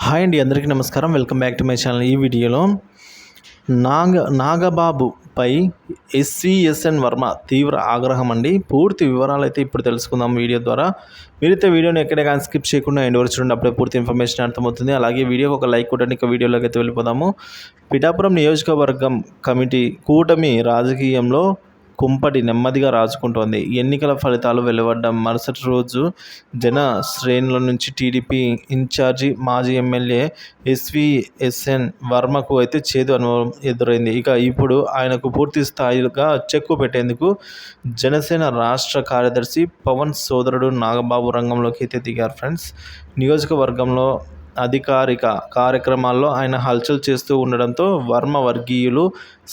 Hi అండి, అందరికీ నమస్కారం. Welcome back to my channel. ఈ వీడియోలో నాగబాబుపై ఎస్విఎస్ఎన్ వర్మ తీవ్ర ఆగ్రహం అండి. పూర్తి వివరాలు అయితే ఇప్పుడు తెలుసుకుందాం వీడియో ద్వారా. మీరైతే వీడియోని ఎక్కడ కానీ స్కిప్ చేయకుండా ఎండ్ వరకు చూడండి, అప్పుడే పూర్తి ఇన్ఫర్మేషన్ అర్థమవుతుంది. అలాగే వీడియోకి ఒక లైక్ కొట్టండి. ఇక వీడియోలోకి అయితే వెళ్ళిపోదాము. పిఠాపురం నియోజకవర్గం కమిటీ కూటమి రాజకీయంలో కుంపటి నెమ్మదిగా రాజుకుంటోంది. ఎన్నికల ఫలితాలు వెలువడ్డ మరుసటి రోజు జన శ్రేణుల నుంచి టీడీపీ ఇన్ఛార్జి మాజీ ఎమ్మెల్యే ఎస్విఎస్ఎన్ వర్మకు అయితే చేదు అనుభవం ఎదురైంది. ఇక ఇప్పుడు ఆయనకు పూర్తి స్థాయిగా చెక్కు పెట్టేందుకు జనసేన రాష్ట్ర కార్యదర్శి పవన్ సోదరుడు నాగబాబు రంగంలోకి అయితే దిగారు. ఫ్రెండ్స్, నియోజకవర్గంలో అధికారిక కార్యక్రమాల్లో ఆయన హల్చల్ చేస్తూ ఉండడంతో వర్మ వర్గీయులు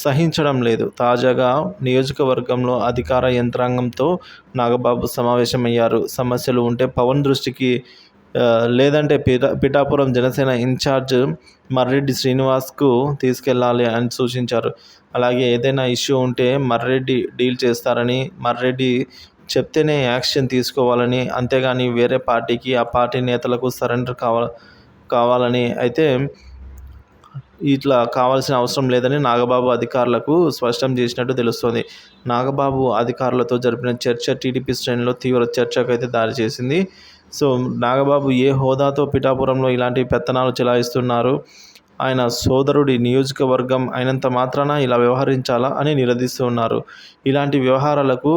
సహించడం లేదు. తాజాగా నియోజకవర్గంలో అధికార యంత్రాంగంతో నాగబాబు సమావేశమయ్యారు. సమస్యలు ఉంటే పవన్ దృష్టికి, లేదంటే పిఠాపురం జనసేన ఇన్ఛార్జ్ మర్రెడ్డి శ్రీనివాస్కు తీసుకెళ్లాలి అని సూచించారు. అలాగే ఏదైనా ఇష్యూ ఉంటే మర్రెడ్డి డీల్ చేస్తారని, మర్రెడ్డి చెప్తేనే యాక్షన్ తీసుకోవాలని, అంతేగాని వేరే పార్టీకి, ఆ పార్టీ నేతలకు సరెండర్ కావాలని అయితే ఇట్లా కావాల్సిన అవసరం లేదని నాగబాబు అధికారులకు స్పష్టం చేసినట్టు తెలుస్తోంది. నాగబాబు అధికారులతో జరిపిన చర్చ టీడీపీ శ్రేణిలో తీవ్ర చర్చకు అయితే దారి చేసింది. సో నాగబాబు ఏ హోదాతో పిఠాపురంలో ఇలాంటి పెత్తనాలు చెలాయిస్తున్నారు? ఆయన సోదరుడి నియోజకవర్గం అయినంత మాత్రాన ఇలా వ్యవహరించాలా అని నిలదీస్తున్నారు. ఇలాంటి వ్యవహారాలకు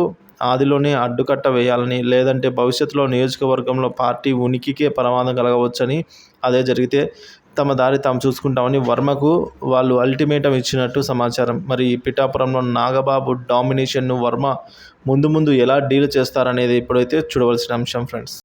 ఆదిలోనే అడ్డుకట్ట వేయాలని, లేదంటే భవిష్యత్తులో నియోజకవర్గంలో పార్టీ ఉనికికే ప్రమాదం కలగవచ్చని, అదే జరిగితే తమ దారి తాము చూసుకుంటామని వర్మకు వాళ్ళు అల్టిమేటం ఇచ్చినట్టు సమాచారం. మరి పిఠాపురంలో నాగబాబు డామినేషన్ను వర్మ ముందు ఎలా డీల్ చేస్తారనేది ఇప్పుడైతే చూడవలసిన అంశం ఫ్రెండ్స్.